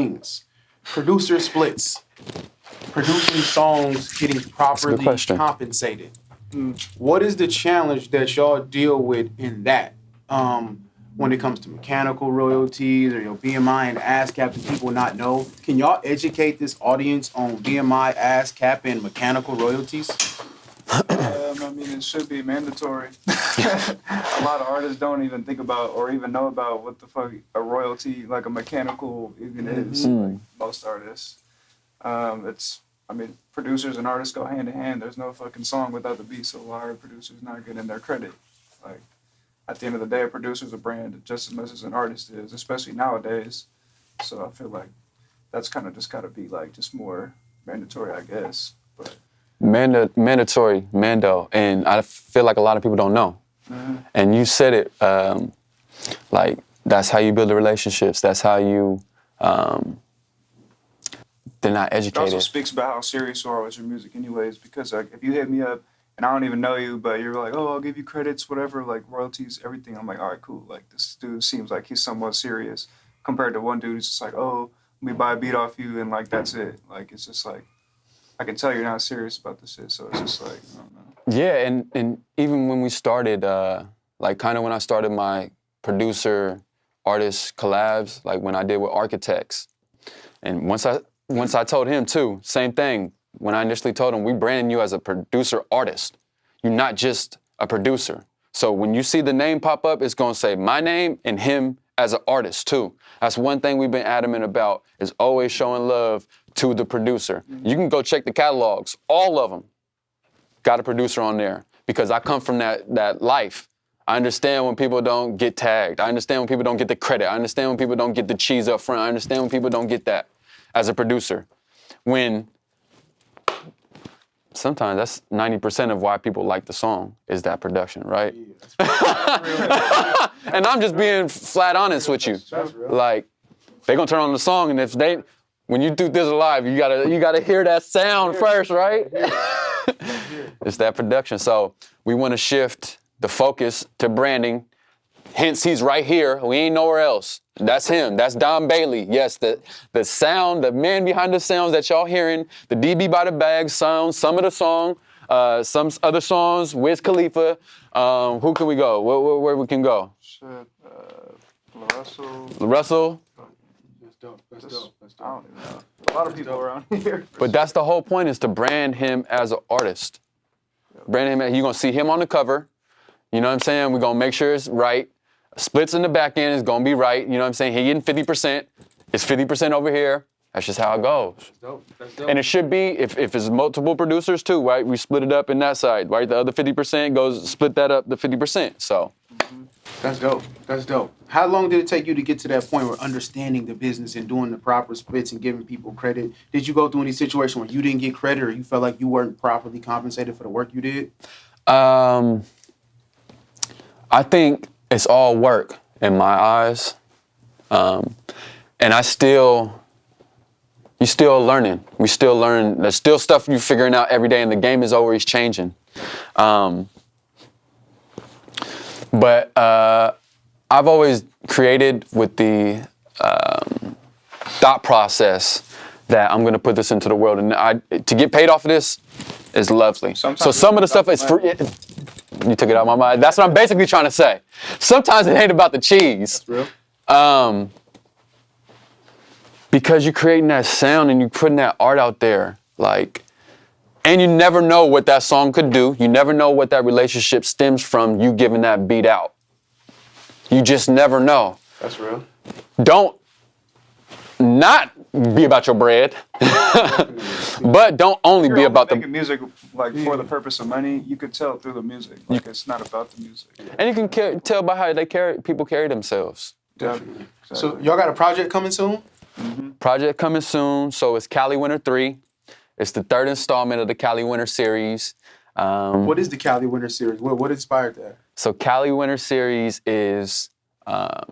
things. Producer splits. Producing songs getting properly compensated. What is the challenge that y'all deal with in that? When it comes to mechanical royalties or your BMI and ASCAP that people not know, can y'all educate this audience on BMI, ASCAP, and mechanical royalties? I mean, it should be mandatory. A lot of artists don't even think about or even know about what the fuck a royalty, like a mechanical, even is. Like most artists. I mean, producers and artists go hand in hand. There's no fucking song without the beat, so why are producers not getting their credit? Like, at the end of the day, a producer's a brand just as much as an artist is, especially nowadays. So I feel like that's kind of just got to be like just more mandatory, I guess. But mandatory, Mando, and I feel like a lot of people don't know. And you said it, like that's how you build the relationships. That's how you. They're not educated. It also speaks about how serious you are with your music, anyways. Because like, if you hit me up and I don't even know you, but you're like, oh, I'll give you credits, whatever, like royalties, everything. I'm like, all right, cool. Like this dude seems like he's somewhat serious compared to one dude who's just like, oh, let me buy a beat off you and like that's it. Like it's just like I can tell you're not serious about this shit. So it's just like I don't know. Yeah, and even when we started, like kind of when I started my producer artist collabs, like when I did with Architects, and once I told him too, same thing. When I initially told him, we brand you as a producer artist. You're not just a producer. So when you see the name pop up, it's gonna say my name and him as an artist too. That's one thing we've been adamant about, is always showing love to the producer. You can go check the catalogs, all of them got a producer on there, because I come from that life. I understand when people don't get tagged. I understand when people don't get the credit. I understand when people don't get the cheese up front. I understand when people don't get that as a producer. When sometimes that's 90% of why people like the song is that production, right? Yeah, and I'm just being flat honest with you. Like, they gonna turn on the song, and if they, when you do this live, you gotta hear that sound first, right? It's that production. So we want to shift the focus to branding. Hence, he's right here. We ain't nowhere else. That's him. That's Don Bailey. Yes, the sound, the man behind the sounds that y'all hearing, the DB by the bag sounds, some of the song, some other songs, Wiz Khalifa. Who can we go? Where we can go? Shit, Russell. Russell. That's dope. That's dope. I don't even know. A lot of people around here. But that's the whole point, is to brand him as an artist. Brand him, you're gonna see him on the cover. You know what I'm saying? We're gonna make sure it's right. Splits in the back end is gonna be right. You know what I'm saying? He getting 50%. It's 50% over here. That's just how it goes. That's dope. That's dope. And it should be, if it's multiple producers too, right? We split it up in that side, right? The other 50% goes, split that up to 50%, so. That's dope. That's dope. How long did it take you to get to that point where understanding the business and doing the proper splits and giving people credit? Did you go through any situation where you didn't get credit or you felt like you weren't properly compensated for the work you did? I think it's all work in my eyes. And you're still learning. We still learn. There's still stuff you're figuring out every day, and the game is always changing. But I've always created with the thought process that I'm going to put this into the world. And to get paid off of this is lovely. So some of the stuff is free. You took it out of my mind. That's what I'm basically trying to say. Sometimes it ain't about the cheese. That's real. Because you're creating that sound and you're putting that art out there, like, and you never know what that song could do. You never know what that relationship stems from, you giving that beat out. You just never know. That's real. Don't not be about your bread, but don't only be about the music like for the purpose of money. You could tell through the music, like it's not about the music. And you can tell by how people carry themselves. Definitely. Exactly. So y'all got a project coming soon? Mm-hmm. Project coming soon. So it's Cali Winter 3. It's the third installment of the Cali Winter series. What is the Cali Winter series? What inspired that? So Cali Winter series is a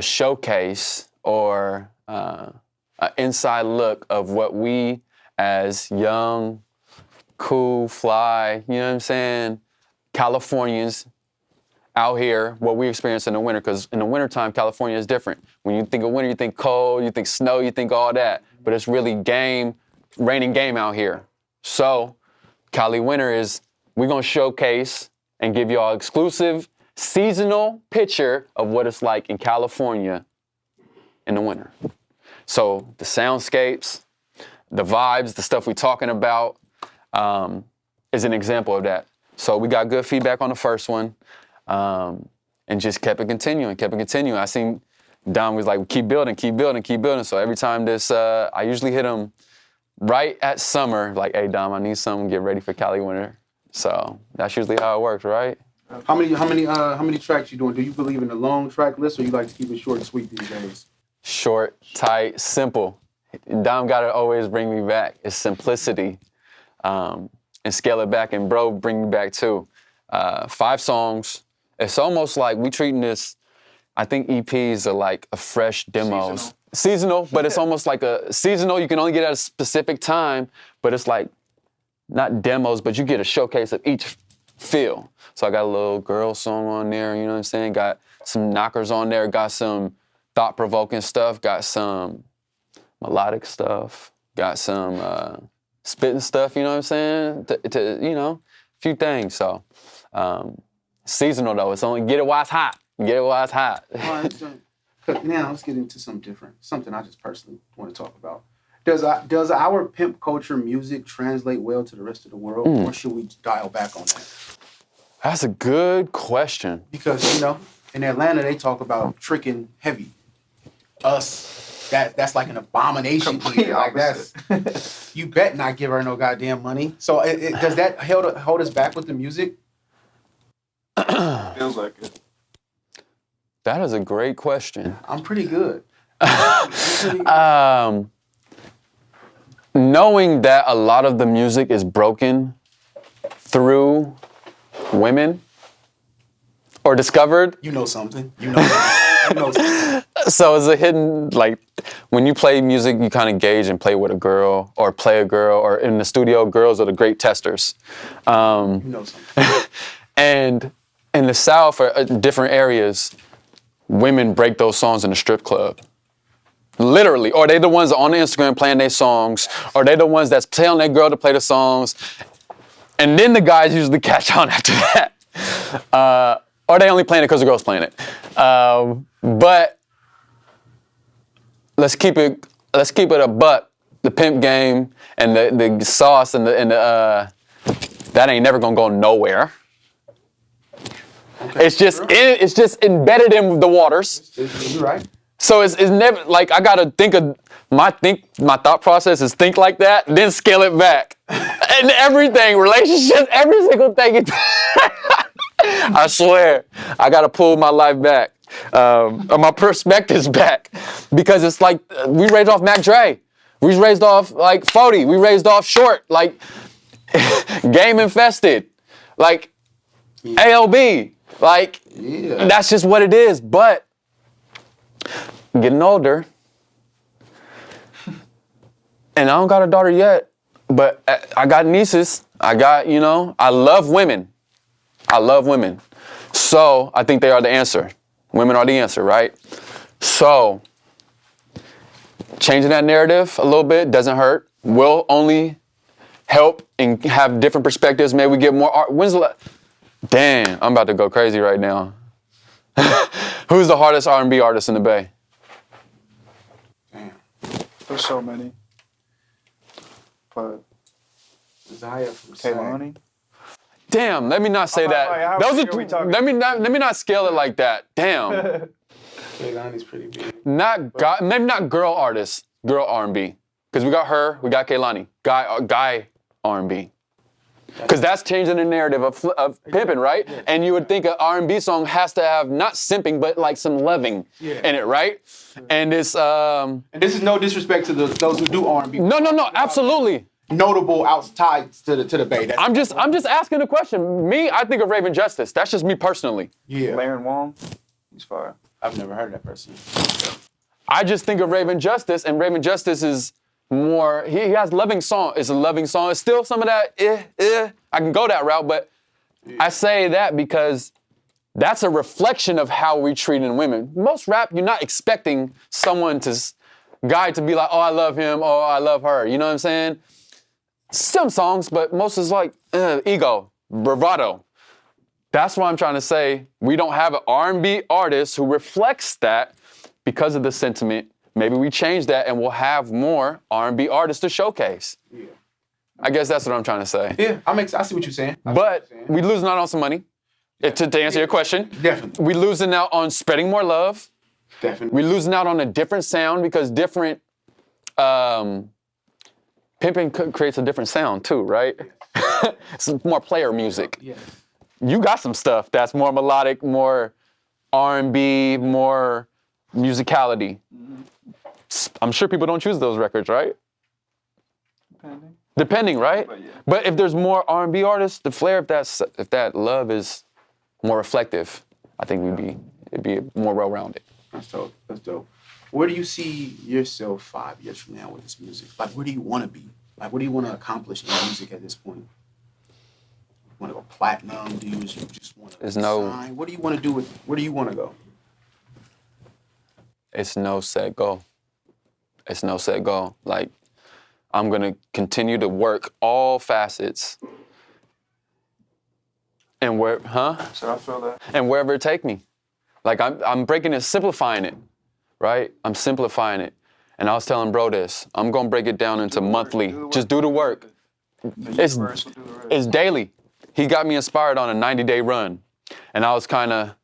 showcase or an inside look of what we as young, cool, fly, you know what I'm saying, Californians out here what we experience in the winter, because in the wintertime, California is different. When you think of winter, you think cold, you think snow, you think all that, but it's really raining game out here. So Cali winter is, we're gonna showcase and give y'all exclusive seasonal picture of what it's like in California in the winter. So the soundscapes, the vibes, the stuff we're talking about is an example of that. So we got good feedback on the first one. And just kept it continuing. I seen Dom was like, keep building. So every time this, I usually hit him right at summer, like, hey, Dom, I need something, get ready for Cali winter. So that's usually how it works, right? How many tracks you doing? Do you believe in a long track list, or you like to keep it short and sweet these days? Short, tight, simple. Dom gotta always bring me back. It's simplicity. And scale it back, and bro, bring me back too. 5 songs. It's almost like we treating this, I think EPs are like a fresh demos. Seasonal, but it's almost like a seasonal. You can only get at a specific time, but it's like not demos, but you get a showcase of each feel. So I got a little girl song on there, you know what I'm saying? Got some knockers on there, got some thought-provoking stuff, got some melodic stuff, got some spitting stuff, you know what I'm saying? To you know, a few things, so. Seasonal though, it's only get it while it's hot. Get it while it's hot. All right, so now let's get into something different, something I just personally want to talk about. Does our pimp culture music translate well to the rest of the world, or should we dial back on that? That's a good question. Because, you know, in Atlanta, they talk about tricking heavy. Us, that's like an abomination. Like that's, you bet not give her no goddamn money. So does that hold us back with the music? Feels like it. That is a great question. I'm pretty good. Knowing that a lot of the music is broken through women or discovered. You know something. You know something. You know something. So it's a hidden, like, when you play music, you kind of gauge and play with a girl, or play a girl, or in the studio, girls are the great testers. You know something. And in the South or different areas, women break those songs in the strip club. Literally. Or they the ones on the Instagram playing their songs, or they the ones that's telling that girl to play the songs. And then the guys usually catch on after that. Or they only playing it because the girl's playing it. But let's keep it a buck. The pimp game and the sauce and the that ain't never gonna go nowhere. Okay. It's just embedded in the waters. You're right. So it's never like I gotta think of my thought process is think like that, then scale it back. And everything, relationships, every single thing. I swear, I gotta pull my life back, my perspectives back, because it's like we raised off Mac Dre, we raised off like 40, we raised off Short, like Game Infested, like ALB. Like, That's just what it is. But getting older, and I don't got a daughter yet, but I got nieces. I got, I love women. So I think they are the answer. Women are the answer, right? So changing that narrative a little bit doesn't hurt. Will only help and have different perspectives. Maybe we get more art. Damn, I'm about to go crazy right now. Who's the hardest R&B artist in the Bay? Damn. There's so many. But Zaya from Kehlani? Damn, let me not say that. Let me not scale it like that. Damn. Kehlani's pretty big. Maybe not girl artist, girl R&B. Because we got her, we got Kehlani. Guy R&B. Because that's changing the narrative of pimping, right? Yeah. And you would think an R&B song has to have not simping, but like some loving in it, right? Yeah. And it's and this is no disrespect to those who do R&B. No, absolutely. Notable outside to the Bay. I'm just asking a question. Me, I think of Raven Justice. That's just me personally. Yeah. Laren Wong, he's fire. I've never heard of that person. I just think of Raven Justice, and Raven Justice is more, he has loving song. It's a loving song. It's still some of that, I can go that route, but I say that because that's a reflection of how we treating women. Most rap, you're not expecting someone guy to be like, oh, I love him, oh, I love her. You know what I'm saying? Some songs, but most is like ego, bravado. That's why I'm trying to say we don't have an R&B artist who reflects that because of the sentiment. Maybe we change that and we'll have more R&B artists to showcase. Yeah. I guess that's what I'm trying to say. Yeah, I see what you're saying. But we losing out on some money. To answer your question. Definitely. We losing out on spreading more love. Definitely. We're losing out on a different sound because different pimping creates a different sound too, right? Yes. It's more player music. Yes. You got some stuff that's more melodic, more R&B, more musicality. Mm-hmm. I'm sure people don't choose those records, right? Depending, right? But if there's more R&B artists, the flair, if that love is more reflective, I think it'd be more well-rounded. That's dope. That's dope. Where do you see yourself 5 years from now with this music? Like, where do you want to be? Like, what do you want to accomplish in music at this point? Want to go platinum? Do you just want to sign? What do you want to do with? Where do you want to go? It's no set go. It's no set go. Like, I'm gonna continue to work all facets, and So I feel that. And wherever it take me, like I'm breaking it, simplifying it, right? I'm simplifying it, and I was telling bro this. I'm gonna break it down into monthly. Just do the work. It's daily. He got me inspired on a 90-day run, and I was kind of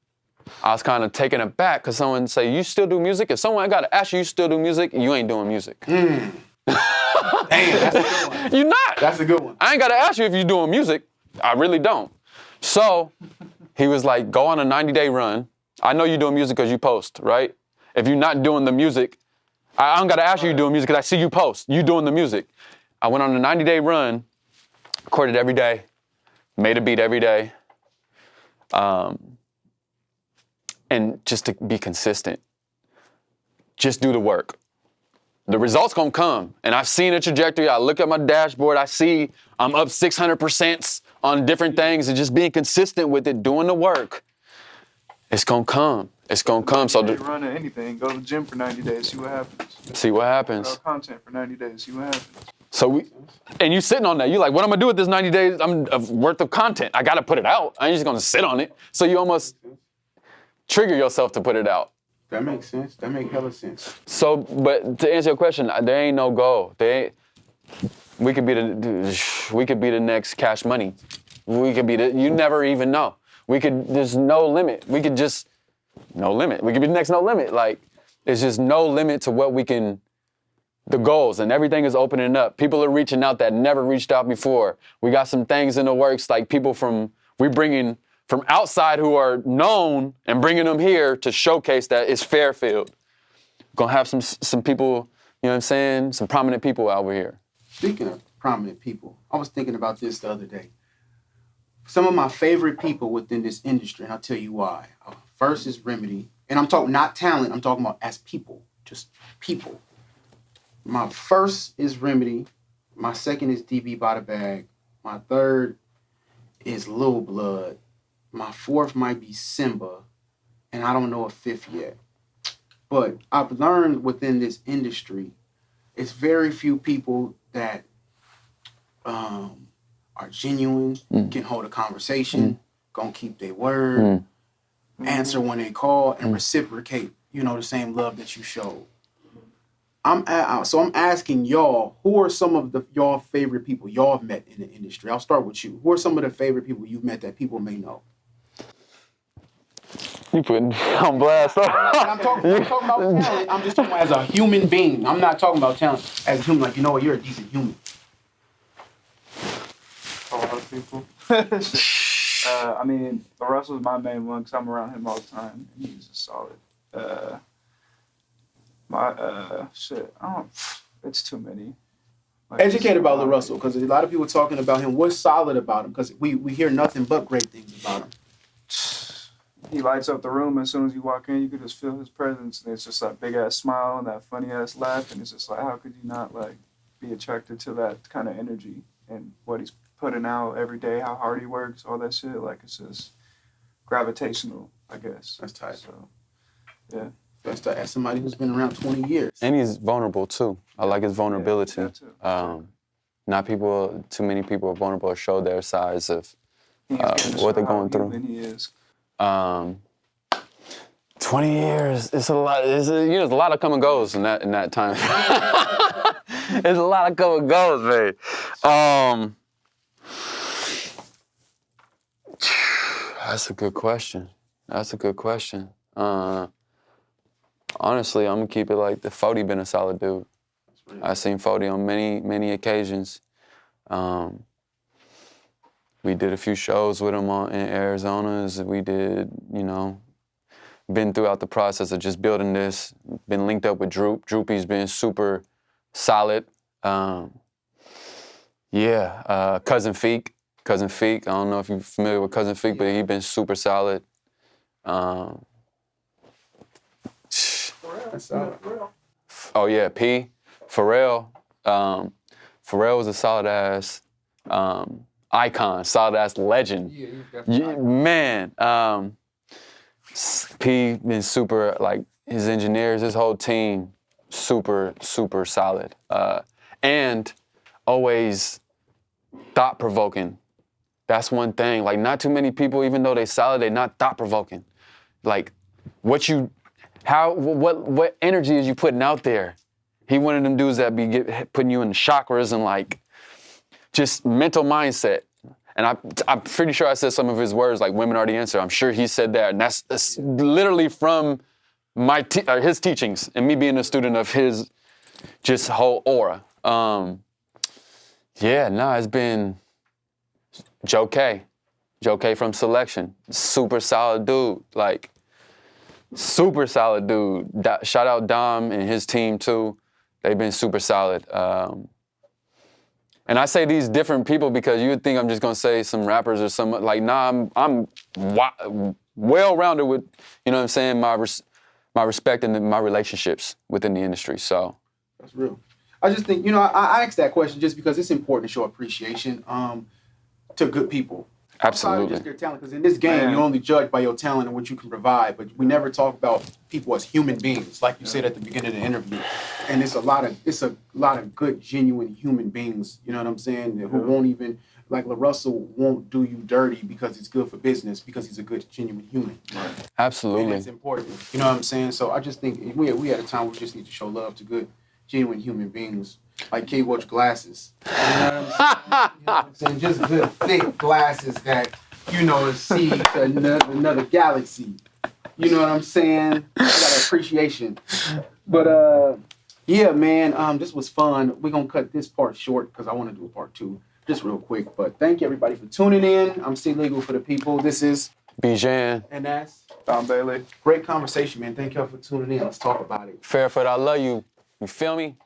taken aback because someone say, "You still do music?" If someone I gotta ask you, "You still do music?" You ain't doing music. Damn, that's a good one. You're not. That's a good one. I ain't gotta ask you if you're doing music. I really don't. So he was like, "Go on a 90-day run. I know you're doing music because you post, right? If you're not doing the music, I don't gotta ask you doing music because I see you post. You doing the music." I went on a 90-day run, recorded every day, made a beat every day, and just to be consistent. Just do the work. The results gonna come, and I've seen a trajectory. I look at my dashboard, I see I'm up 600% on different things, and just being consistent with it, doing the work, it's gonna come. It's gonna come. So run at anything, go to the gym for 90 days, see what happens. See what happens. Put out content for 90 days, see what happens. So and you sitting on that. You're like, what I'm gonna do with this 90 days worth of content? I gotta put it out. I ain't just gonna sit on it. So you almost trigger yourself to put it out. That makes sense. That makes hella sense. So, but to answer your question, there ain't no goal. We could be the next Cash Money. We could be you never even know. There's no limit. No limit. We could be the next No Limit. Like, there's just no limit to what the goals, and everything is opening up. People are reaching out that never reached out before. We got some things in the works, like people we bringing from outside who are known and bringing them here to showcase that it's Fairfield. Gonna have some people, you know what I'm saying? Some prominent people over here. Speaking of prominent people, I was thinking about this the other day. Some of my favorite people within this industry, and I'll tell you why. First is Remedy, and I'm talking not talent, I'm talking about as people, just people. My first is Remedy, my second is DB by the Bag, my third is Lil Blood, my fourth might be Simba, and I don't know a fifth yet. But I've learned within this industry, it's very few people that are genuine, can hold a conversation, gonna keep their word, answer when they call, and reciprocate, the same love that you showed. I'm asking y'all, who are some of y'all favorite people y'all have met in the industry? I'll start with you. Who are some of the favorite people you've met that people may know? You putting me on blast. I'm talking about talent. I'm just talking about as a human being. I'm not talking about talent as a human. Like, you're a decent human. A lot of people. I mean, Russell's my main one because I'm around him all the time, and he's just solid. It's too many. Educate about Lil Russell, because a lot of people talking about him. What's solid about him? Because we hear nothing but great things about him. He lights up the room as soon as you walk in. You could just feel his presence, and it's just that big ass smile and that funny ass laugh, and it's just like, how could you not be attracted to that kind of energy and what he's putting out every day, how hard he works, all that shit. Like, it's just gravitational, I guess. That's tight. So, yeah. That's tight. As somebody who's been around 20 years. And he's vulnerable too. I like his vulnerability. Yeah, Not too many people are vulnerable or show their sides of what they're going through. He is. 20 years, it's a lot. There's a lot of come and goes in that time. There's a lot of come and goes, man. That's a good question. Honestly, I'm gonna keep it like the Fody been a solid dude. I've seen Fody on many occasions. We did a few shows with him in Arizona. We did, been throughout the process of just building this. Been linked up with Droop. Droopy's been super solid. Cousin Feek. I don't know if you're familiar with Cousin Feek, but he been super solid. Oh yeah, P. Pharrell. Pharrell was a solid ass icon, solid ass legend. Man, P been super, like his engineers, his whole team, super solid, and always thought provoking. That's one thing. Like not too many people, even though they solid, they not thought provoking. Like what energy is you putting out there? He one of them dudes that be putting you in the chakras and like just mental mindset. And I'm pretty sure I said some of his words like women are the answer. I'm sure he said that, and that's literally from his teachings and me being a student of his just whole aura. It's been Joe K from Selection, super solid dude, like super solid dude. Shout out Dom and his team too. They've been super solid. And I say these different people because you would think I'm just gonna say some rappers or some, like, nah, I'm well-rounded with, you know what I'm saying, my respect and my relationships within the industry, so. That's real. I just think, I asked that question just because it's important to show appreciation to good people. Absolutely. Just their talent, because in this game, you only judge by your talent and what you can provide, but we never talk about people as human beings, like you said at the beginning of the interview. And it's a lot of good, genuine human beings, you know what I'm saying, who won't even, like LaRussell won't do you dirty because it's good for business, because he's a good, genuine human. Right? Absolutely. And it's important, you know what I'm saying? So I just think we at a time where we just need to show love to good, genuine human beings. Like K-Watch glasses. You know what I'm saying? Just good, thick glasses that, see to another galaxy. You know what I'm saying? I got appreciation. But, man, this was fun. We're going to cut this part short because I want to do a part 2 just real quick. But thank you, everybody, for tuning in. I'm C Legal for the people. This is Bijan. And that's Tom Bailey. Great conversation, man. Thank y'all for tuning in. Let's talk about it. Fairfoot, I love you. You feel me?